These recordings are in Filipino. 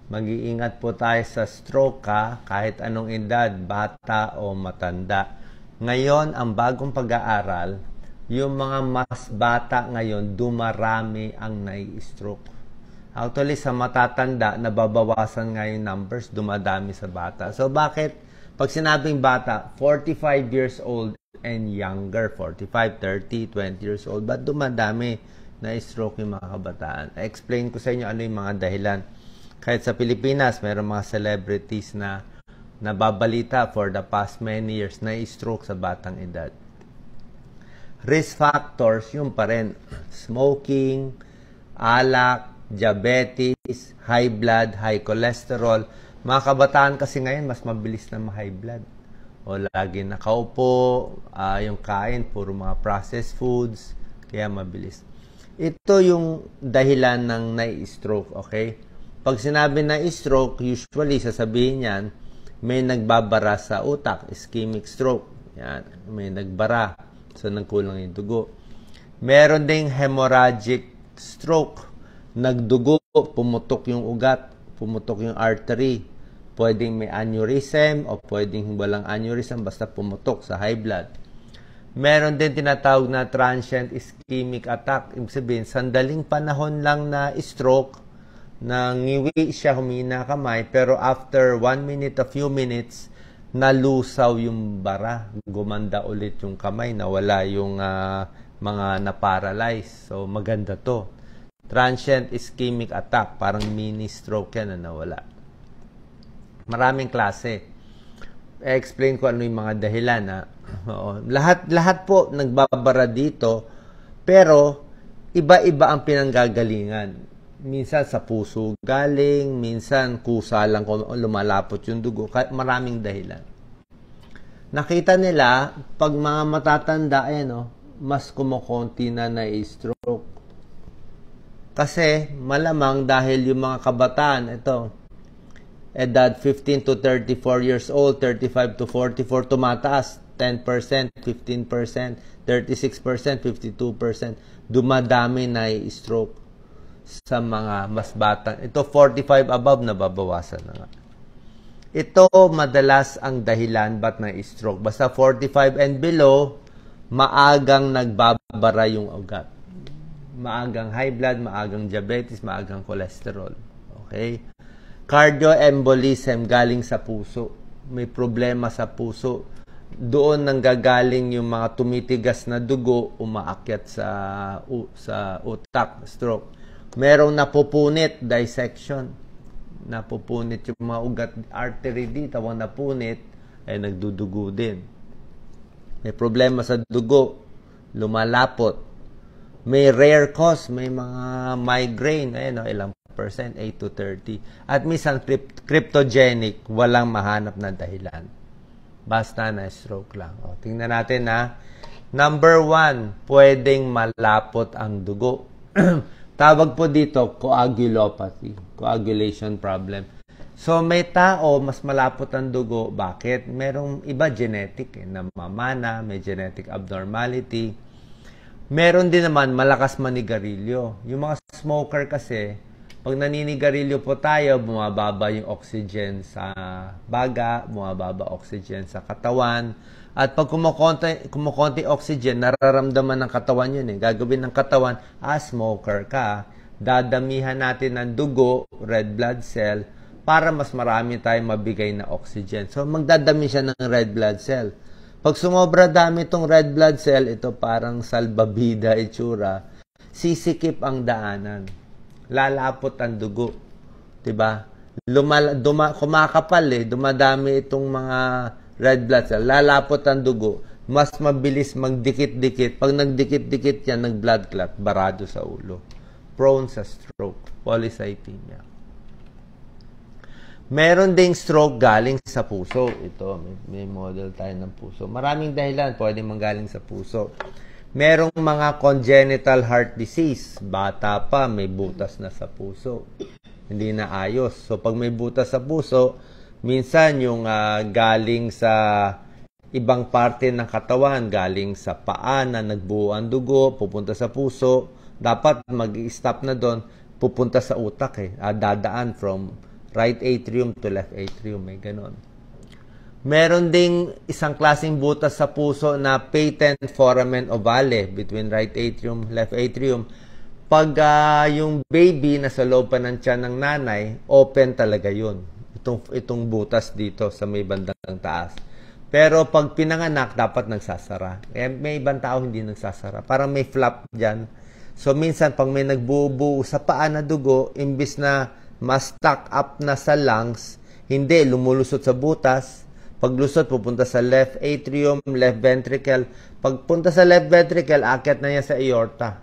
Mag-iingat po tayo sa stroke kahit anong edad, bata o matanda. Ngayon, ang bagong pag-aaral, yung mga mas bata ngayon, dumarami ang nai-stroke. Actually, sa matatanda, nababawasan nga yung numbers, dumadami sa bata. So, bakit? Pag sinabing bata, 45 years old and younger, 45, 30, 20 years old, ba't dumadami na-stroke yung mga kabataan? I-explain ko sa inyo ano yung mga dahilan. Kahit sa Pilipinas, mayroong mga celebrities na nababalita for the past many years na stroke sa batang edad. Risk factors, yung pa rin. Smoking, alak, diabetes, high blood, high cholesterol. Mga kabataan kasi ngayon, mas mabilis na ma-high blood. O lagi nakaupo, yung kain, puro mga processed foods, kaya mabilis. Ito yung dahilan ng na-stroke, okay? Pag sinabi na stroke, usually sasabihin niyan, may nagbabara sa utak, ischemic stroke. Yan, may nagbara. So, nagkulang yung dugo. Meron ding hemorrhagic stroke. Nagdugo, pumutok yung ugat, pumutok yung artery. Pwedeng may aneurysm o pwedeng walang aneurysm, basta pumutok sa high blood. Meron din tinatawag na transient ischemic attack. Ibig sabihin, sandaling panahon lang na stroke, nangiwi siya, humina kamay, pero after 1 minute, a few minutes, nalusaw yung bara. Gumanda ulit yung kamay, nawala yung mga na-paralyze. So, maganda to. Transient ischemic attack, parang mini stroke yan na nawala. Maraming klase. I-explain ko ano yung mga dahilan. Lahat po nagbabara dito, pero iba-iba ang pinanggagalingan. Minsan sa puso galing, minsan kusa lang kung lumalapot yung dugo. Maraming dahilan. Nakita nila, pag mga matatanda, mas kumukonti na na-stroke. Kasi malamang dahil yung mga kabataan, edad 15 to 34 years old, 35 to 44, tumataas. 10%, 15%, 36%, 52%. Dumadami na-stroke sa mga mas bata. Ito, 45 above, nababawasan na nga. Ito, madalas ang dahilan ba't na-stroke. Basta 45 and below, maagang nagbabara yung ugat. Maagang high blood, maagang diabetes, maagang cholesterol. Okay? Cardioembolism, galing sa puso. May problema sa puso. Doon nanggagaling yung mga tumitigas na dugo, umaakyat sa utak, stroke. Merong napupunit, dissection. Napupunit yung mga ugat, artery dito, napunit, ay nagdudugo din. May problema sa dugo, lumalapot. May rare cause, may mga migraine, ilang percent, 8 to 30. At minsan, cryptogenic, walang mahanap na dahilan. Basta na stroke lang. Tingnan natin Number 1, pwedeng malapot ang dugo. Tawag po dito, coagulopathy, coagulation problem. So, may tao, mas malapot ang dugo. Bakit? Merong iba genetic, namamana, may genetic abnormality. Meron din naman, malakas manigarilyo. Yung mga smoker kasi, pag naninigarilyo po tayo, bumababa yung oxygen sa baga, bumababa oxygen sa katawan. At pag kumukonti oxygen, nararamdaman ng katawan yun. Gagawin ng katawan, smoker ka. Dadamihan natin ng dugo, red blood cell, para mas marami tayong mabigay na oxygen. So, magdadami siya ng red blood cell. Pag sumobra dami itong red blood cell, ito parang salbabida itsura, sisikip ang daanan. Lalapot ang dugo. Diba? Kumakapal dumadami itong mga red blood cell, lalapot ang dugo, mas mabilis magdikit-dikit. Pag nagdikit-dikit yan, nag-blood clot, barado sa ulo. Prone sa stroke, polycythemia. Meron ding stroke galing sa puso. Ito, may model tayo ng puso. Maraming dahilan pwede manggaling sa puso. Merong mga congenital heart disease. Bata pa, may butas na sa puso. Hindi na ayos. So, pag may butas sa puso, minsan yung galing sa ibang parte ng katawan, galing sa paa na nagbuo ang dugo, pupunta sa puso, dapat mag-i-stop na doon, pupunta sa utak dadaan from right atrium to left atrium, may ganon. Meron ding isang klaseng butas sa puso na patent foramen ovale between right atrium, left atrium. Pag yung baby nasa loob pa ng tiyan ng nanay, open talaga yun. Itong butas dito sa may bandang taas. Pero pag pinanganak, dapat nagsasara. May ibang tao hindi nagsasara. Parang may flap dyan. So minsan, pag may nagbubuo sa paa na dugo, imbis na ma-stack up na sa lungs, hindi, lumulusot sa butas. Paglusot, pupunta sa left atrium, left ventricle. Pagpunta sa left ventricle, akyat na niya sa aorta.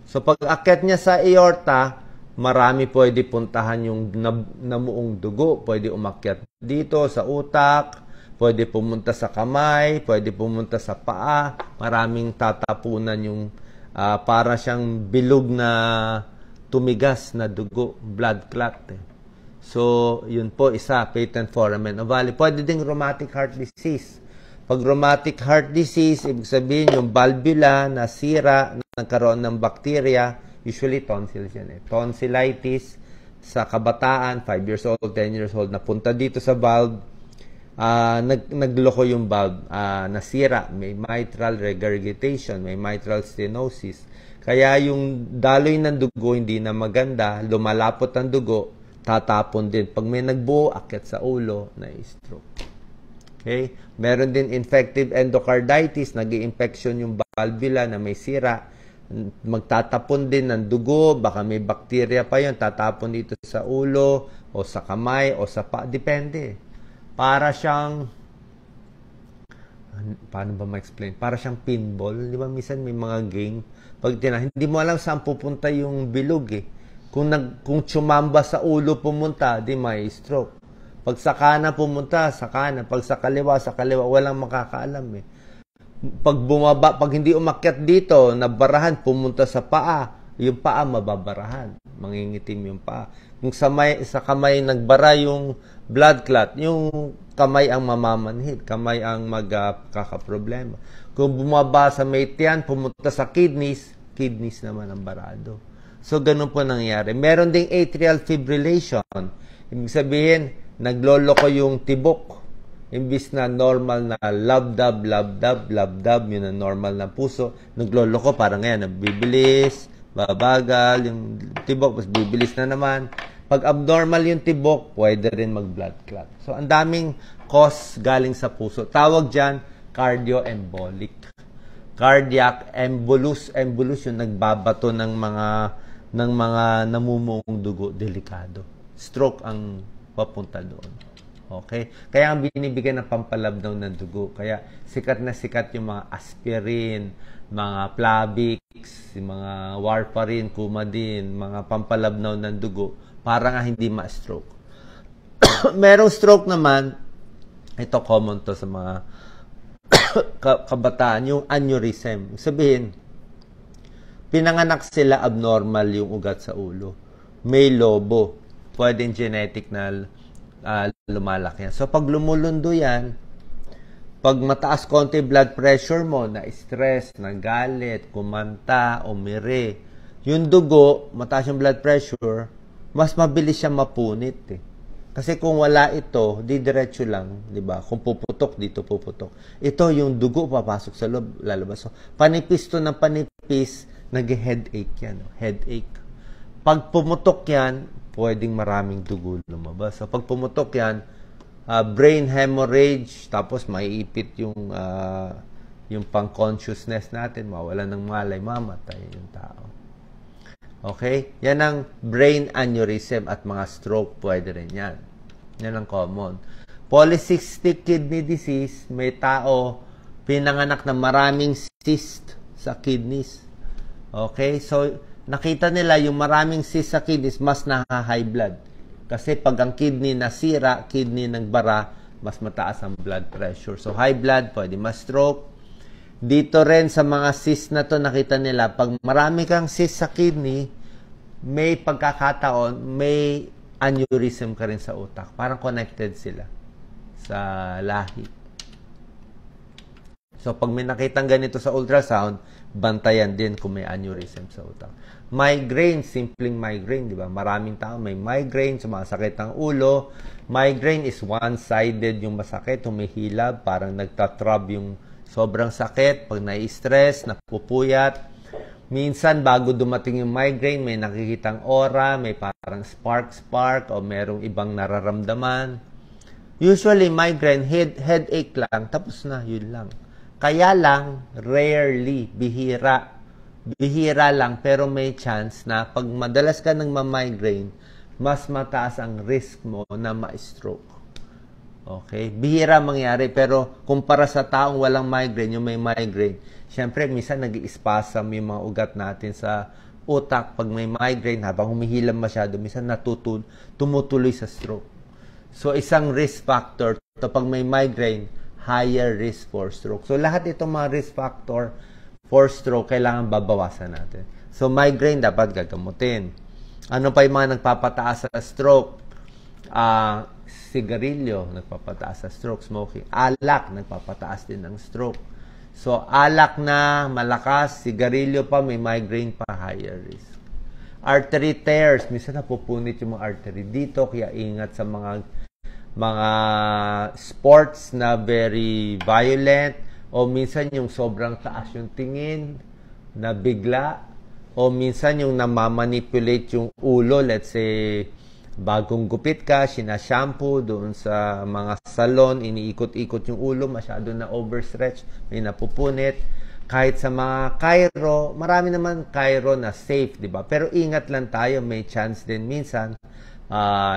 So pag akyat niya sa aorta, marami pwede puntahan yung namuong dugo. Pwede umakyat dito sa utak, pwede pumunta sa kamay, pwede pumunta sa paa. Maraming tatapunan yung para siyang bilog na tumigas na dugo, blood clot. So, yun po isa, patent foramen ovale. Pwede ding rheumatic heart disease. Pag rheumatic heart disease, ibig sabihin yung valvula nasira, nagkaroon ng bacteria, usually tonsils yan tonsillitis sa kabataan, 5 years old, 10 years old, napunta dito sa valve, nagloko yung valve, nasira, may mitral regurgitation, may mitral stenosis. Kaya yung daloy ng dugo hindi na maganda, lumalapot ang dugo, tatapon din. Pag may nagbuo, akyat sa ulo, na stroke. Okay? Meron din infective endocarditis, nag-i-infection yung valvula na may sira, magtatapon din ng dugo, baka may bacteria pa yun, tatapon dito sa ulo, o sa kamay, o sa paa, depende. Para siyang, paano ba ma-explain? Para siyang pinball, di ba? Minsan may mga game, pag hindi mo alam saan pupunta yung bilog Kung tsumamba sa ulo pumunta, di may stroke. Pag sa kanan pumunta, sa kanan. Pag sa kaliwa, walang makakaalam Pag bumaba, pag hindi umakyat dito, nabarahan, pumunta sa paa, yung paa mababarahan. Mangingitim yung paa. Kung sa kamay nagbara yung blood clot, yung kamay ang mamamanhid, kamay ang magkakaproblema. Kung bumaba sa may tiyan, pumunta sa kidneys naman ang barado. So, ganun po nangyayari. Meron ding atrial fibrillation. Ibig sabihin, nagloloko yung tibok. Imbis na normal na labdab, yun ang normal na puso. Nagloloko, parang ngayon, nabibilis, babagal, yung tibok, mas bibilis na naman. Pag abnormal yung tibok, pwede rin mag-blood clot. So, ang daming cause galing sa puso. Tawag dyan, cardioembolic. Cardiac embolus yung nagbabato ng mga namumuong dugo, delikado. Stroke ang papunta doon. Okay? Kaya ang binibigyan ng pampalabnaw ng dugo. Kaya sikat na sikat yung mga aspirin, mga Plavix, mga warfarin, Coumadin, mga pampalabnaw ng dugo para nga hindi ma-stroke. Merong stroke naman, ito common to sa mga kabataan, yung aneurysm. Sabihin, pinanganak sila abnormal yung ugat sa ulo. May lobo. Pwedeng genetic na lumalaki yan. So, pag lumulundo yan, pag mataas konti blood pressure mo, na stress, na galit, kumanta, umiri, yung dugo, mataas yung blood pressure, mas mabilis siya mapunit Kasi kung wala ito, di diretso lang, di ba? Kung puputok, dito puputok. Ito, yung dugo papasok sa loob, lalabas. So, panipis to ng panipis, nag-headache yan. Headache. Pag pumutok yan, pwedeng maraming dugo lumabas. So, pag pumutok yan, brain hemorrhage, tapos maiipit yung pang-consciousness natin, mawala ng malay, mamatay yung tao. Okay? Yan ang brain aneurysm at mga stroke, pwede rin yan. Yan ang common. Polycystic kidney disease, may tao pinanganak na maraming cyst sa kidneys. Okay? So, nakita nila yung maraming cyst sa kidneys, mas naka-high blood. Kasi pag ang kidney nasira, kidney nagbara, mas mataas ang blood pressure. So, high blood, pwede ma-stroke. Dito rin sa mga cyst na to, nakita nila, pag marami kang cyst sa kidney, may pagkakataon, may aneurysm ka rin sa utak. Parang connected sila sa lahi. So, pag may nakitang ganito sa ultrasound, bantayan din kung may aneurysm sa utak. Migraine, simpleng migraine, di ba? Maraming tao may migraine, sumasakit ang ulo. Migraine is one-sided yung masakit, humihilab, parang nagtatrab yung sobrang sakit. Pag nai-stress, napupuyat. Minsan, bago dumating yung migraine, may nakikitang aura, may parang spark, o merong ibang nararamdaman. Usually, migraine, headache lang, tapos na, yun lang. Kaya lang, rarely, bihira lang, pero may chance na pag madalas ka ng ma-migraine, mas mataas ang risk mo na ma-stroke. Okay? Bihira mangyari, pero kumpara sa taong walang migraine, yung may migraine, syempre, minsan nag-i-spasm yung mga ugat natin sa utak. Pag may migraine, habang humihilam masyado, minsan tumutuloy sa stroke. So, isang risk factor to pag may migraine, higher risk for stroke. So, lahat itong mga risk factor for stroke, kailangan babawasan natin. So, migraine dapat gagamutin. Ano pa yung mga nagpapataas sa stroke? Sigarilyo, nagpapataas sa stroke. Smoking. Alak, nagpapataas din ng stroke. So, alak na malakas, sigarilyo pa, may migraine pa, higher risk. Artery tears, minsan napupunit yung mga artery dito, kaya ingat sa mga sports na very violent, o minsan yung sobrang taas yung tingin na bigla, o minsan yung namamanipulate yung ulo, let's say, bagong gupit ka, sinashampoo doon sa mga salon, iniikot-ikot yung ulo, masyado na overstretch, may napupunit. Kahit sa mga chiro, marami naman chiro na safe, di ba? Pero ingat lang tayo, may chance din minsan.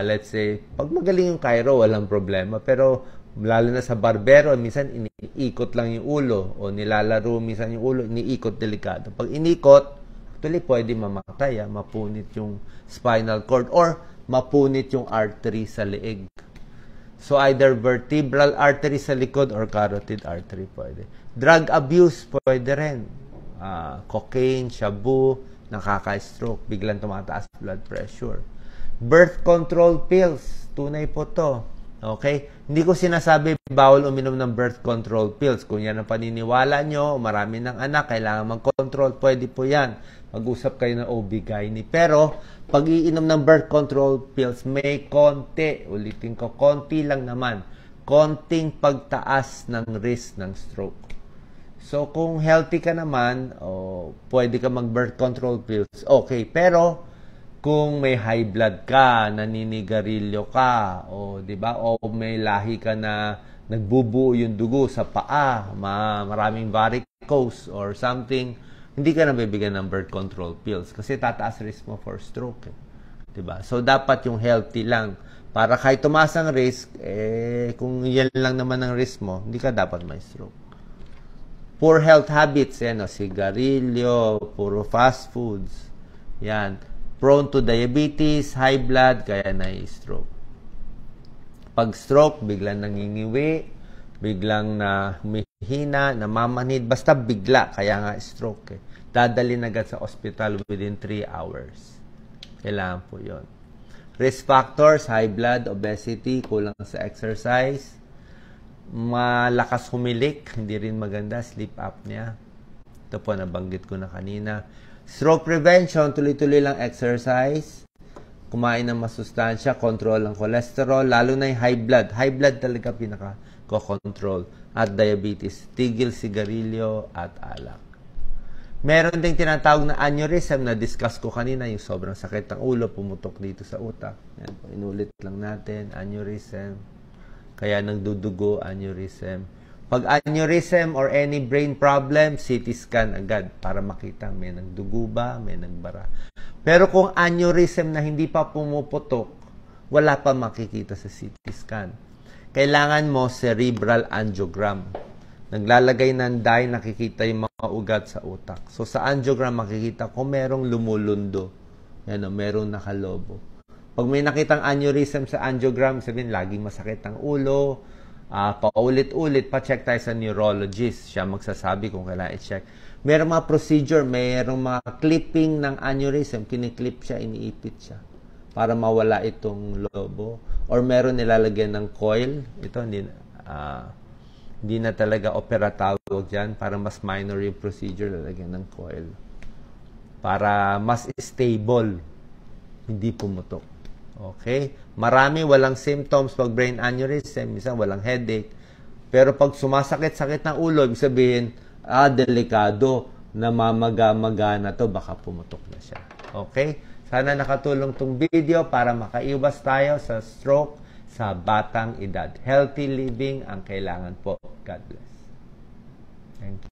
Let's say, pag magaling yung chiro, walang problema. Pero lalo na sa barbero, minsan iniikot lang yung ulo o nilalaro minsan yung ulo, iniikot delikado. Pag inikot, actually pwede mamatay, mapunit yung spinal cord or mapunit yung artery sa leeg. So, either vertebral artery sa likod or carotid artery pwede. Drug abuse pwede rin. Cocaine, shabu, nakaka-stroke, biglang tumataas blood pressure. Birth control pills, tunay po to. Okay? Hindi ko sinasabi bawal uminom ng birth control pills. Kung yan ang paniniwala nyo, marami ng anak, kailangan mag-control, pwede po yan. Mag-usap kayo ng OB-GYN. Pero, pag iinom ng birth control pills, may konti, ulitin ko, konti lang naman, konting pagtaas ng risk ng stroke. So, kung healthy ka naman, pwede ka mag-birth control pills, okay. Pero, kung may high blood ka, naninigarilyo ka, di ba? O may lahi ka na nagbubuo yung dugo sa paa, maraming varicose or something, hindi ka nabibigyan ng birth control pills kasi tataas risk mo for stroke. Diba? So, dapat yung healthy lang. Para kahit tumaas ang risk, kung yan lang naman ang risk mo, hindi ka dapat may stroke. Poor health habits, sigarilyo, puro fast foods. Yan. Prone to diabetes, high blood, kaya na-stroke. Pag stroke, biglang nangingiwi, biglang na humihina, namamanhid, basta bigla, kaya nga stroke. Dadalhin agad sa hospital within 3 hours. Kailangan po yun. Risk factors, high blood, obesity, kulang sa exercise, malakas humilik, hindi rin maganda, sleep apnea. Ito po, nabanggit ko na kanina. Stroke prevention, tuloy-tuloy lang exercise, kumain ng masustansya, control ang cholesterol, lalo na yung high blood. High blood talaga pinaka-control. At diabetes, tigil sigarilyo at alak. Meron ding tinatawag na aneurysm na discuss ko kanina, yung sobrang sakit ng ulo, pumutok dito sa utak. Yan po, inulit lang natin, aneurysm. Kaya nagdudugo, aneurysm. Pag aneurysm or any brain problem, CT scan agad para makita may nagdugo ba, may nagbara. Pero kung aneurysm na hindi pa pumuputok, wala pa makikita sa CT scan. Kailangan mo cerebral angiogram. Naglalagay ng dye, nakikita yung mga ugat sa utak. So, sa angiogram, makikita kung merong lumulundo. Yan o, merong nakalobo. Pag may nakitang aneurysm sa angiogram, sabihin, laging masakit ang ulo, paulit-ulit, pa-check tayo sa neurologist. Siya magsasabi kung kailangan i-check. Merong mga procedure, merong mga clipping ng aneurysm, kiniklip siya, iniipit siya para mawala itong lobo. Or meron nilalagyan ng coil. Ito, hindi na talaga opera tawag dyan. Para mas minor yung procedure, lalagyan ng coil para mas stable, hindi pumutok. Okay? Marami walang symptoms pag brain aneurysm, minsan walang headache. Pero pag sumasakit-sakit ng ulo, ibig sabihin, delikado, namamaga-maga na to, baka pumutok na siya. Okay? Sana nakatulong tong video para makaiwas tayo sa stroke sa batang edad. Healthy living ang kailangan po. God bless. Thank you.